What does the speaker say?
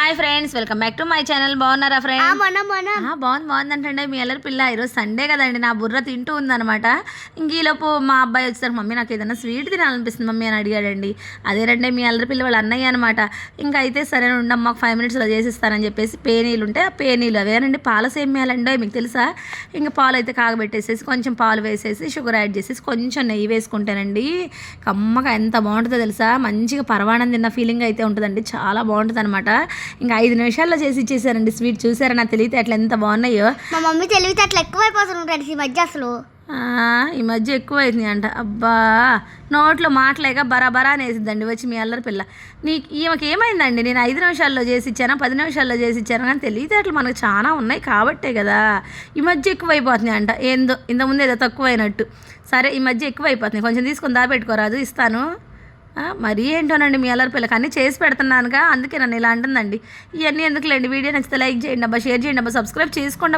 Hi friends, welcome back to my channel. బాగున్నారా friends? బాగుందంటే మీ అల్లరి పిల్ల ఈరోజు సండే కదండి, నా బుర్ర తింటూ ఉందనమాట. ఇంక ఈలోపు మా అబ్బాయి వచ్చేసరికి మమ్మీ నాకు ఏదైనా స్వీట్ తినాలనిపిస్తుంది మమ్మీ అని అడిగాడండి. అదేనండి మీ అల్లరి పిల్ల వాళ్ళ అన్నయ్య అనమాట. ఇంకా అయితే సరే ఉండమ్మ, మాకు 5 minutesలో చేసిస్తానని చెప్పేసి పేనీలు ఉంటే ఆ పేనీలు అవేనండి పాల సేమ్యాలండి, మీకు తెలుసా? ఇంకా పాలు అయితే కాగబెట్టేసేసి కొంచెం పాలు వేసేసి షుగర్ యాడ్ చేసేసి కొంచెం నెయ్యి వేసుకుంటేనండి కమ్మగా ఎంత బాగుంటుందో తెలుసా. మంచిగా పరవాణం తిన్న ఫీలింగ్ అయితే ఉంటుందండి, చాలా బాగుంటుంది అనమాట. ఇంకా 5 నిమిషాల్లో చేసి ఇచ్చేసారండి స్వీట్. చూసారా నా తెలివితే అట్లా ఎంత బాగున్నాయో. మా మమ్మీ తెలివితే అట్లా ఎక్కువైపోతుంటాడు ఈ మధ్య. అసలు ఈ మధ్య ఎక్కువ అవుతుంది అంట. అబ్బా, నోట్లో మాటలేక బరాబరా అనేసిద్దండి వచ్చి మీ అల్లరి పిల్ల. ఈమెకి ఏమైందండి? నేను 5 నిమిషాల్లో చేసి ఇచ్చానా 10 నిమిషాల్లో చేసి ఇచ్చాను, కానీ తెలివితే అట్లా మనకు చాలా ఉన్నాయి కాబట్టే కదా ఈ మధ్య ఎక్కువైపోతున్నాయి అంట. ఏందో ఇంతకుముందు ఏదో తక్కువైనట్టు. సరే ఈ మధ్య ఎక్కువైపోతున్నాయి, కొంచెం తీసుకొని దాపెట్టుకోరాదు, ఇస్తాను. మరీ ఏంటోనండి మీ అల్లరి పిల్లకి అన్నీ చేసి పెడుతున్నానుగా, అందుకే నన్ను ఇలా అంటుందండి. ఇవన్నీ ఎందుకులేండి. వీడియో నచ్చితే లైక్ చేయండి అబ్బా, షేర్ చేయండి అబ్బా, సబ్స్క్రైబ్ చేసుకోండి అబ్బా.